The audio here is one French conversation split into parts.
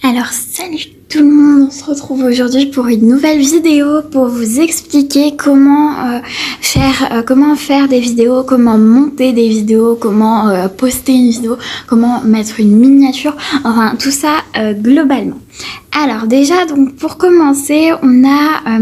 Alors salut tout le monde, on se retrouve aujourd'hui pour une nouvelle vidéo pour vous expliquer comment faire des vidéos, comment monter des vidéos, comment poster une vidéo, comment mettre une miniature, enfin tout ça globalement. Alors déjà, donc pour commencer, on a,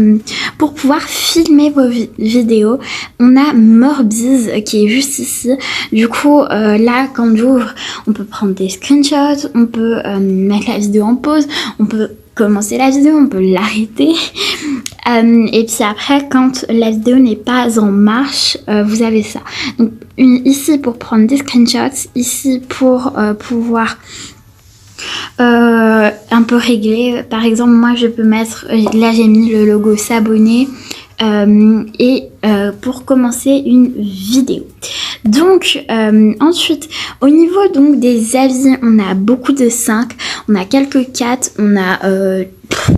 pour pouvoir filmer vos vidéos, on a Morbiz qui est juste ici. Du coup, là, quand j'ouvre, on peut prendre des screenshots, on peut mettre la vidéo en pause, on peut commencer la vidéo, on peut l'arrêter. Et puis après, quand la vidéo n'est pas en marche, vous avez ça. Donc ici pour prendre des screenshots, ici pour pouvoir un peu régler. Par exemple, moi je peux mettre, là j'ai mis le logo s'abonner pour commencer une vidéo. Donc ensuite au niveau donc des avis, on a beaucoup de 5, on a quelques 4, on a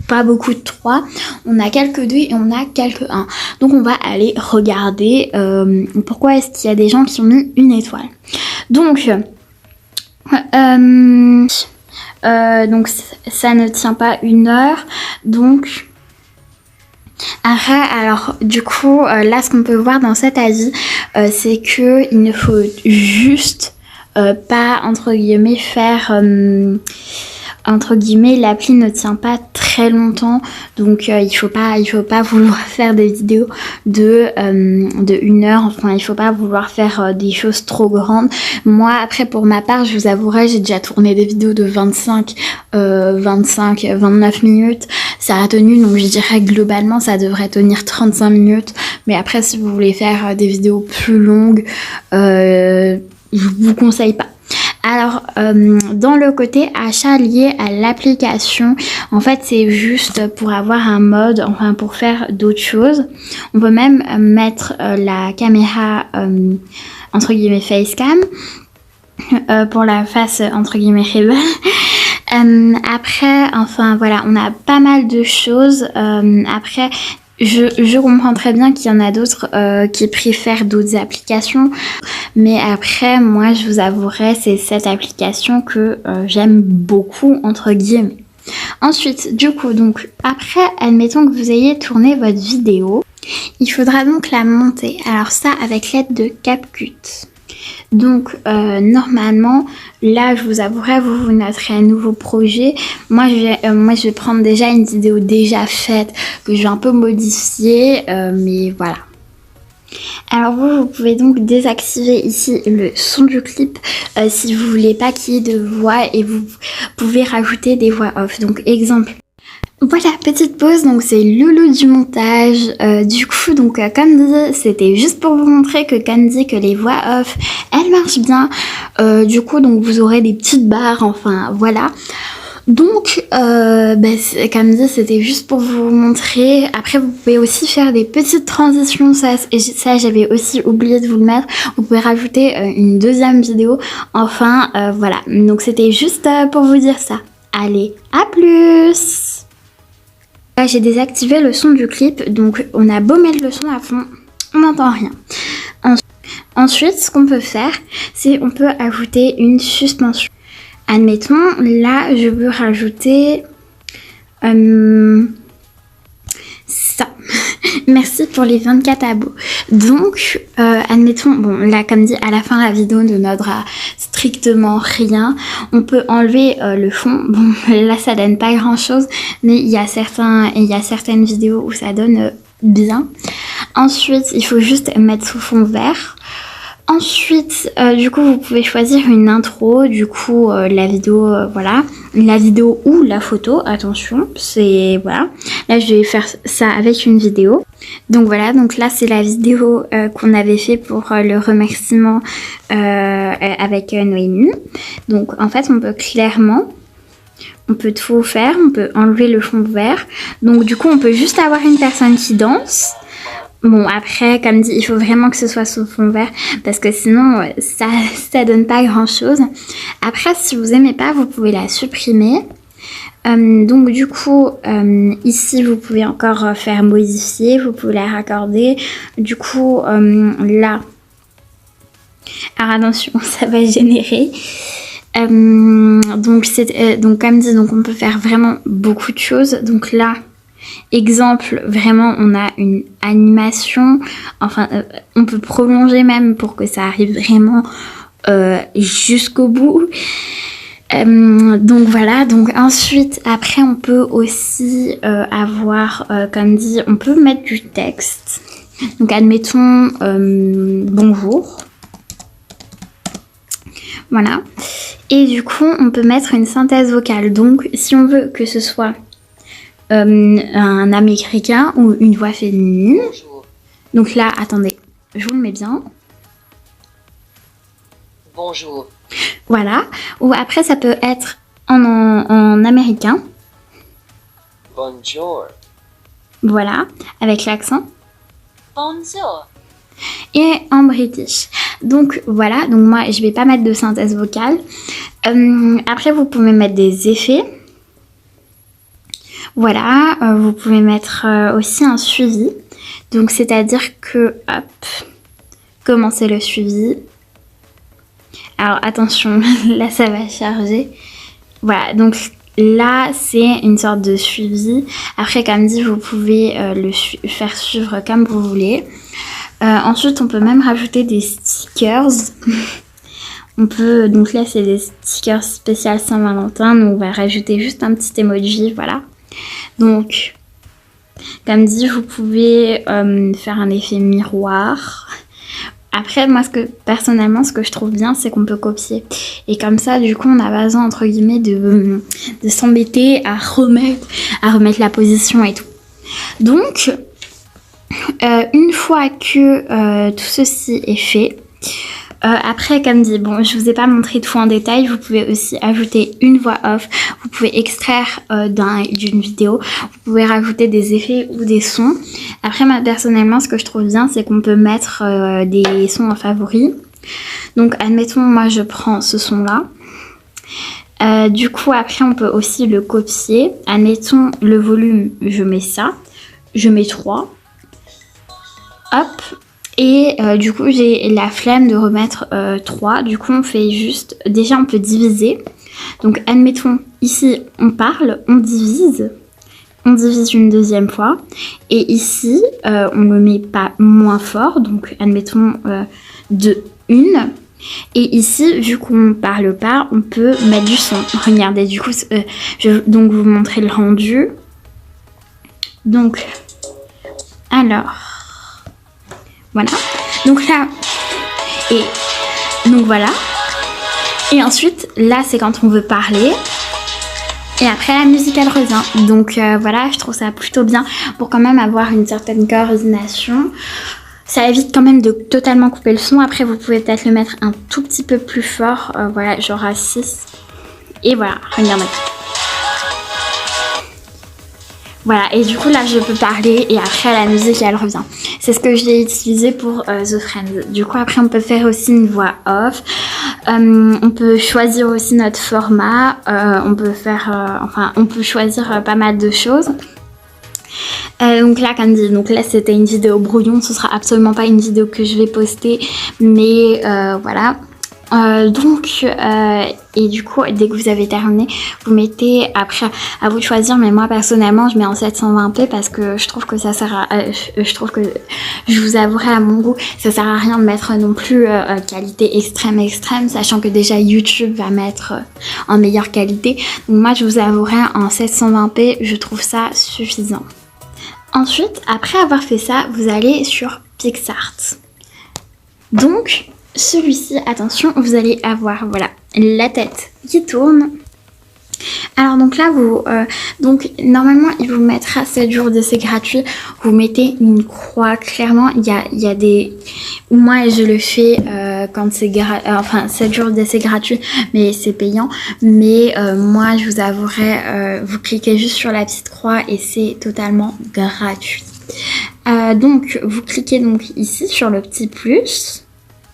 pas beaucoup de 3, on a quelques 2 et on a quelques 1. Donc on va aller regarder pourquoi est-ce qu'il y a des gens qui ont mis une étoile. Donc donc ça ne tient pas 1 heure. Donc alors du coup là ce qu'on peut voir dans cet avis c'est que il ne faut juste pas entre guillemets faire entre guillemets, l'appli ne tient pas très longtemps, donc il faut pas vouloir faire des vidéos de 1 heure. Enfin, il faut pas vouloir faire des choses trop grandes. Moi, après, pour ma part, je vous avouerai, j'ai déjà tourné des vidéos de 29 minutes. Ça a tenu, donc je dirais globalement, ça devrait tenir 35 minutes. Mais après, si vous voulez faire des vidéos plus longues, je vous conseille pas. Alors, dans le côté achat lié à l'application, en fait, c'est juste pour avoir un mode, enfin, pour faire d'autres choses. On peut même mettre la caméra, entre guillemets, facecam, pour la face, entre guillemets, rebelle. Après, enfin, voilà, on a pas mal de choses. Après, je comprends très bien qu'il y en a d'autres qui préfèrent d'autres applications, mais après moi je vous avouerai c'est cette application que j'aime beaucoup entre guillemets. Ensuite du coup donc après admettons que vous ayez tourné votre vidéo, il faudra donc la monter. Alors ça avec l'aide de CapCut. Donc normalement là je vous avouerai vous noterez un nouveau projet. Moi je vais prendre déjà une vidéo déjà faite que je vais un peu modifier, mais voilà. Alors vous pouvez donc désactiver ici le son du clip si vous voulez pas qu'il y ait de voix, et vous pouvez rajouter des voix off. Donc exemple. Voilà, petite pause, donc c'est Loulou du montage. Du coup, donc comme dit, c'était juste pour vous montrer que comme dit que les voix off, elles marchent bien. Du coup, donc vous aurez des petites barres, enfin voilà. Donc, comme dit, c'était juste pour vous montrer. Après, vous pouvez aussi faire des petites transitions. Ça j'avais aussi oublié de vous le mettre. Vous pouvez rajouter une deuxième vidéo. Enfin, voilà. Donc, c'était juste pour vous dire ça. Allez, à plus! Là, j'ai désactivé le son du clip, donc on a beau mettre le son à fond, on n'entend rien. Ensuite, ce qu'on peut faire, c'est on peut ajouter une suspension. Admettons, là, je veux rajouter ça. Merci pour les 24 abos. Donc, admettons, bon, là, comme dit, à la fin, la vidéo ne donnera strictement rien. On peut enlever le fond. Bon, là, ça donne pas grand-chose, mais il y a certaines vidéos où ça donne bien. Ensuite, il faut juste mettre sous fond vert. Ensuite, du coup, vous pouvez choisir une intro, du coup, la vidéo, voilà, la vidéo ou la photo, attention, c'est, voilà, là, je vais faire ça avec une vidéo. Donc voilà, donc là, c'est la vidéo qu'on avait fait pour le remerciement avec Noémie. Donc, en fait, on peut tout faire, on peut enlever le fond vert. Donc, du coup, on peut juste avoir une personne qui danse. Bon, après, comme dit, il faut vraiment que ce soit sous fond vert parce que sinon, ça donne pas grand-chose. Après, si vous aimez pas, vous pouvez la supprimer. Donc, du coup, ici, vous pouvez encore faire modifier, vous pouvez la raccorder. Du coup, là, alors attention, ça va générer. Donc comme dit, donc on peut faire vraiment beaucoup de choses. Donc là, exemple, vraiment, on a une animation. Enfin, on peut prolonger même pour que ça arrive vraiment jusqu'au bout. Donc voilà, donc ensuite, après, on peut aussi avoir, comme dit, on peut mettre du texte. Donc admettons, bonjour. Voilà. Et du coup, on peut mettre une synthèse vocale. Donc, si on veut que ce soit un américain ou une voix féminine. Bonjour. Donc là, attendez, je vous le mets bien. Bonjour. Voilà. Ou après, ça peut être en américain. Bonjour. Voilà, avec l'accent. Bonjour. Et en british. Donc voilà, donc moi je vais pas mettre de synthèse vocale. Après, vous pouvez mettre des effets. Voilà, vous pouvez mettre aussi un suivi. Donc c'est-à-dire que, hop, commencez le suivi. Alors attention, là ça va charger. Voilà, donc là c'est une sorte de suivi. Après, comme dit, vous pouvez faire suivre comme vous voulez. Ensuite, on peut même rajouter des stickers. On peut, donc là c'est des stickers spécial Saint-Valentin. Donc on va rajouter juste un petit emoji, voilà. Donc, comme dit, vous pouvez faire un effet miroir. Après, moi, personnellement, ce que je trouve bien, c'est qu'on peut copier. Et comme ça, du coup, on n'a pas besoin, entre guillemets, de s'embêter à remettre la position et tout. Donc, une fois que tout ceci est fait, après, comme dit, bon, je vous ai pas montré tout en détail. Vous pouvez aussi ajouter une voix off. Vous pouvez extraire d'une vidéo. Vous pouvez rajouter des effets ou des sons. Après, moi, personnellement, ce que je trouve bien, c'est qu'on peut mettre des sons en favoris. Donc, admettons, moi, je prends ce son-là. Du coup, après, on peut aussi le copier. Admettons, le volume, je mets ça. Je mets 3. Hop. Et du coup, j'ai la flemme de remettre 3. Du coup, on fait juste... Déjà, on peut diviser. Donc, admettons, ici, on parle, on divise. On divise une deuxième fois. Et ici, on ne le met pas moins fort. Donc, admettons de 1. Et ici, vu qu'on ne parle pas, on peut mettre du son. Regardez, du coup, je vais donc vous montrer le rendu. Donc, alors... Voilà, donc là, et donc voilà. Et ensuite, là, c'est quand on veut parler. Et après, la musique, elle revient. Donc voilà, je trouve ça plutôt bien pour quand même avoir une certaine coordination. Ça évite quand même de totalement couper le son. Après, vous pouvez peut-être le mettre un tout petit peu plus fort. Voilà, genre à 6. Et voilà, regardez. Voilà, et du coup là je peux parler et après la musique elle revient. C'est ce que j'ai utilisé pour The Friends. Du coup après on peut faire aussi une voix off. On peut choisir aussi notre format. On peut faire, on peut choisir pas mal de choses. Donc là comme dit, donc là c'était une vidéo brouillon. Ce sera absolument pas une vidéo que je vais poster. Mais voilà. Et du coup, dès que vous avez terminé, vous mettez, après à vous de choisir, mais moi personnellement je mets en 720p parce que je trouve que ça sert à, je trouve que, je vous avouerai à mon goût, ça sert à rien de mettre non plus qualité extrême, sachant que déjà YouTube va mettre en meilleure qualité. Donc moi je vous avouerai en 720p, je trouve ça suffisant. Ensuite, après avoir fait ça, vous allez sur PicsArt. Donc, celui-ci, attention, vous allez avoir, voilà, la tête qui tourne. Alors donc là, donc normalement, il vous mettra 7 jours d'essai gratuit. Vous mettez une croix, clairement, il y a des... Moi, je le fais quand c'est 7 jours d'essai gratuit, mais c'est payant. Mais moi, je vous avouerai, vous cliquez juste sur la petite croix et c'est totalement gratuit. Donc, vous cliquez donc ici sur le petit plus.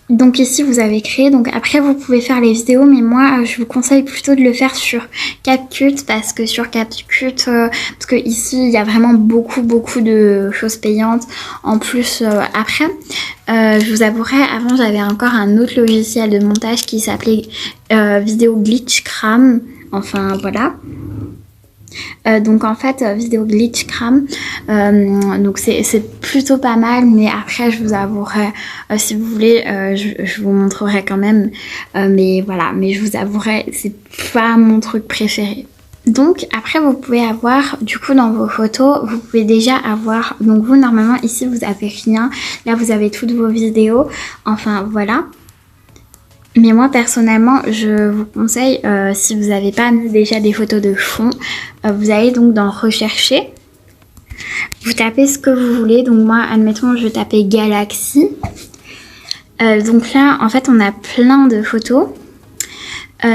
Donc ici vous avez créé, donc après vous pouvez faire les vidéos, mais moi je vous conseille plutôt de le faire sur CapCut parce que sur CapCut, parce que ici il y a vraiment beaucoup de choses payantes. En plus après, je vous avouerai, avant j'avais encore un autre logiciel de montage qui s'appelait vidéo glitchcram, enfin voilà. Donc en fait vidéo glitchcram, donc c'est plutôt pas mal, mais après je vous avouerai, si vous voulez, je vous montrerai quand même, mais voilà, mais je vous avouerai, c'est pas mon truc préféré. Donc après vous pouvez avoir, du coup dans vos photos, vous pouvez déjà avoir, donc vous normalement ici vous avez rien, là vous avez toutes vos vidéos, enfin voilà. Mais moi personnellement je vous conseille, si vous n'avez pas mis déjà des photos de fond, vous allez donc dans rechercher, vous tapez ce que vous voulez, donc moi admettons je vais taper Galaxy, donc là en fait on a plein de photos.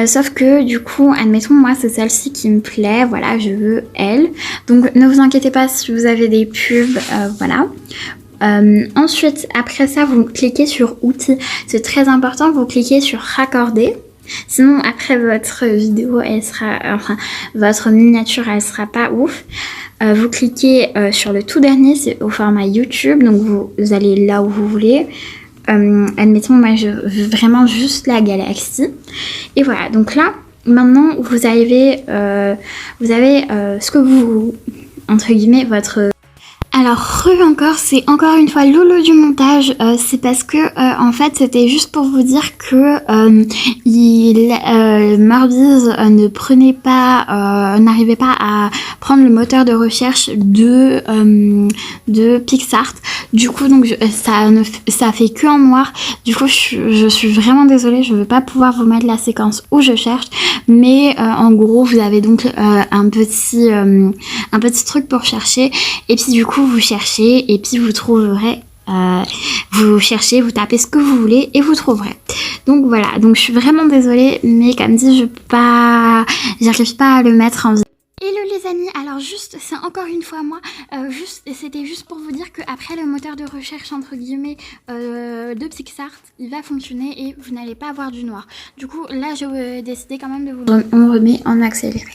Sauf que du coup, admettons, moi c'est celle-ci qui me plaît, voilà, je veux elle. Donc ne vous inquiétez pas si vous avez des pubs, voilà. Ensuite, après ça, vous cliquez sur outils. C'est très important, vous cliquez sur raccorder. Sinon, après votre vidéo, elle sera, enfin, votre miniature, elle sera pas ouf. Vous cliquez sur le tout dernier, c'est au format YouTube, donc vous allez là où vous voulez. Admettons, moi je veux vraiment juste la galaxie. Et voilà, donc là, maintenant vous avez ce que vous, entre guillemets, votre... Alors, encore, c'est encore une fois Lolo du montage, c'est parce que en fait c'était juste pour vous dire que Morbiz ne prenait pas, n'arrivait pas à prendre le moteur de recherche de PixArt. Du coup donc ça fait que en noir. Du coup je suis vraiment désolée, je vais pas pouvoir vous mettre la séquence où je cherche, mais en gros vous avez donc un petit truc pour chercher, et puis du coup vous cherchez et puis vous trouverez, vous cherchez, vous tapez ce que vous voulez et vous trouverez. Donc voilà, donc je suis vraiment désolée, mais comme dit, j'arrive pas à le mettre en vidéo. Hello les amis, alors juste, c'est encore une fois moi, c'était juste pour vous dire qu'après le moteur de recherche entre guillemets de PixArt, il va fonctionner et vous n'allez pas avoir du noir. Du coup là je vais décider quand même de vous... On remet en accéléré.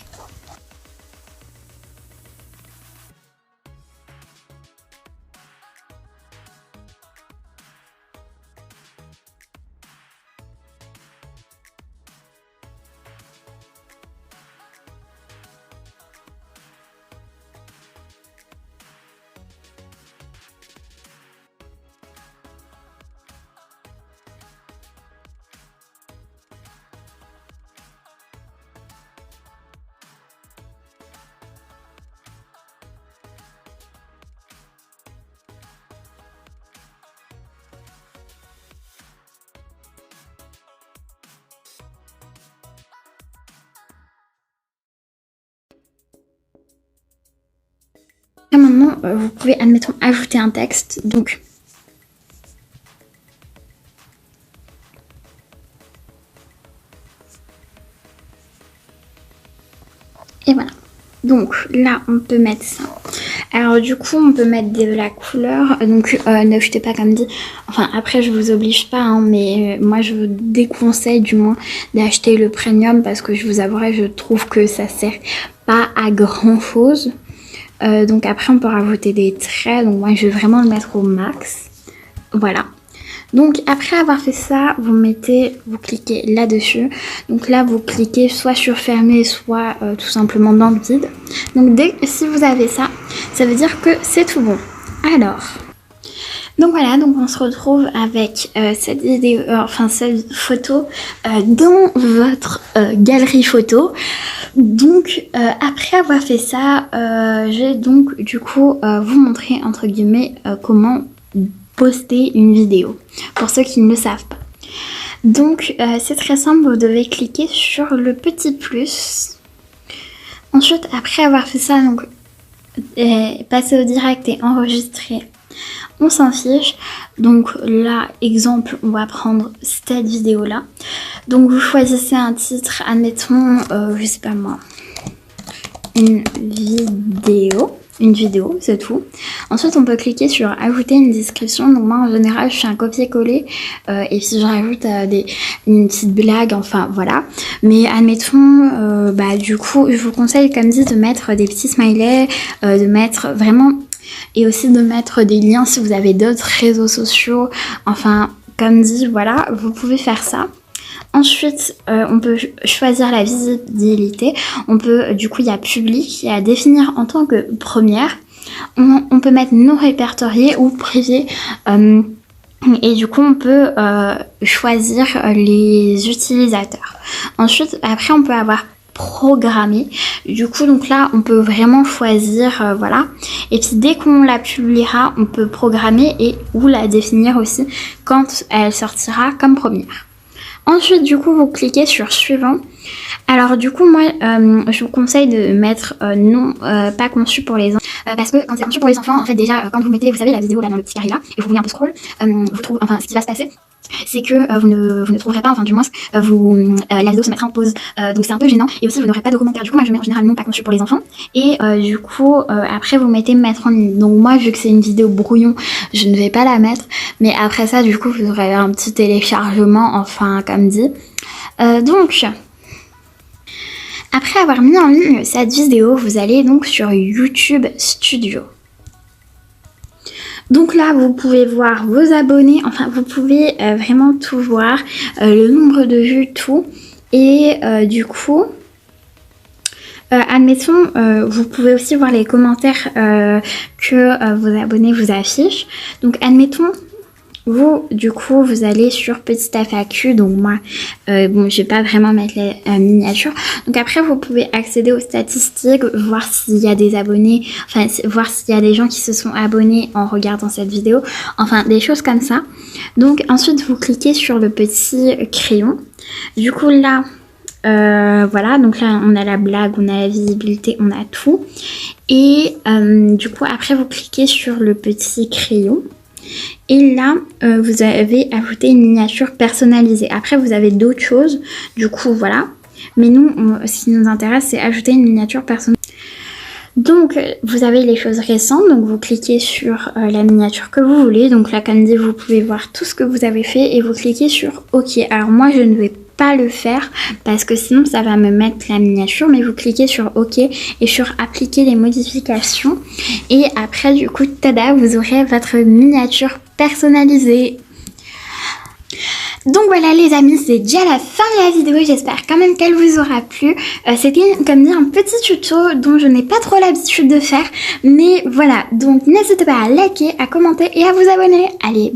Et maintenant, vous pouvez, admettons, ajouter un texte. Donc, et voilà. Donc là, on peut mettre ça. Alors du coup, on peut mettre de la couleur. Donc ne jetez pas comme dit. Enfin, après, je vous oblige pas, hein, mais moi, je vous déconseille du moins d'acheter le premium parce que je vous avouerai, je trouve que ça sert pas à grand chose. Donc après on peut rajouter des traits, donc moi je vais vraiment le mettre au max, voilà. Donc après avoir fait ça, vous cliquez là-dessus, donc là vous cliquez soit sur fermer, soit tout simplement dans le vide. Donc si vous avez ça, ça veut dire que c'est tout bon. Alors, donc voilà, donc on se retrouve avec cette vidéo, cette photo dans votre galerie photo. Donc après avoir fait ça, j'ai donc du coup vous montrer entre guillemets comment poster une vidéo pour ceux qui ne le savent pas. Donc c'est très simple, vous devez cliquer sur le petit plus. Ensuite après avoir fait ça, donc passer au direct et enregistrer. On s'en fiche. Donc là, exemple, on va prendre cette vidéo là. Donc vous choisissez un titre, admettons, je sais pas moi, une vidéo, c'est tout. Ensuite on peut cliquer sur ajouter une description. Donc moi en général je fais un copier-coller et puis je rajoute une petite blague, enfin voilà. Mais admettons, du coup je vous conseille comme dit de mettre des petits smileys, de mettre vraiment... Et aussi de mettre des liens si vous avez d'autres réseaux sociaux. Enfin, comme dit, voilà, vous pouvez faire ça. Ensuite, on peut choisir la visibilité. On peut, du coup, il y a public, il y a définir en tant que première. On peut mettre non répertorié ou privé. Et du coup, on peut choisir les utilisateurs. Ensuite, après, on peut avoir programmé. Du coup, donc là, on peut vraiment choisir, voilà. Et puis, dès qu'on la publiera, on peut programmer et ou la définir aussi quand elle sortira comme première. Ensuite, du coup, vous cliquez sur suivant. Alors, du coup, moi, je vous conseille de mettre non, pas conçu pour les enfants. Parce que quand c'est conçu pour les enfants, en fait, déjà, quand vous mettez, vous savez, la vidéo là dans le petit carré là, et vous voulez un peu scroll, vous trouvez, enfin, ce qui va se passer, c'est que vous ne trouverez pas, enfin, du moins, la vidéo se mettra en pause. Donc, c'est un peu gênant. Et aussi, vous n'aurez pas de commentaires. Du coup, moi, je mets généralement pas conçu pour les enfants. Et du coup, après, vous mettez mettre en ligne. Donc, moi, vu que c'est une vidéo brouillon, je ne vais pas la mettre. Mais après ça, du coup, vous aurez un petit téléchargement, enfin, comme dit. Donc, après avoir mis en ligne cette vidéo, vous allez donc sur YouTube Studio. Donc là, vous pouvez voir vos abonnés, enfin vous pouvez vraiment tout voir, le nombre de vues, tout. Et du coup, admettons, vous pouvez aussi voir les commentaires que vos abonnés vous affichent. Donc admettons, vous, du coup, vous allez sur petit FAQ. Donc moi, bon, je vais pas vraiment mettre les miniatures. Donc après, vous pouvez accéder aux statistiques, voir s'il y a des abonnés, enfin, voir s'il y a des gens qui se sont abonnés en regardant cette vidéo. Enfin, des choses comme ça. Donc ensuite, vous cliquez sur le petit crayon. Du coup, là, voilà. Donc là, on a la blague, on a la visibilité, on a tout. Et du coup, après, vous cliquez sur le petit crayon. Et là, vous avez ajouté une miniature personnalisée. Après, vous avez d'autres choses. Du coup, voilà. Mais nous, ce qui nous intéresse, c'est ajouter une miniature personnalisée. Donc, vous avez les choses récentes. Donc, vous cliquez sur la miniature que vous voulez. Donc là, comme dit, vous pouvez voir tout ce que vous avez fait. Et vous cliquez sur OK. Alors, moi, je ne vais pas le faire parce que sinon ça va me mettre la miniature, mais vous cliquez sur OK et sur appliquer les modifications et après du coup tada, vous aurez votre miniature personnalisée. Donc voilà les amis, c'est déjà la fin de la vidéo, j'espère quand même qu'elle vous aura plu. C'était comme dit un petit tuto dont je n'ai pas trop l'habitude de faire, mais voilà, donc n'hésitez pas à liker, à commenter et à vous abonner. Allez,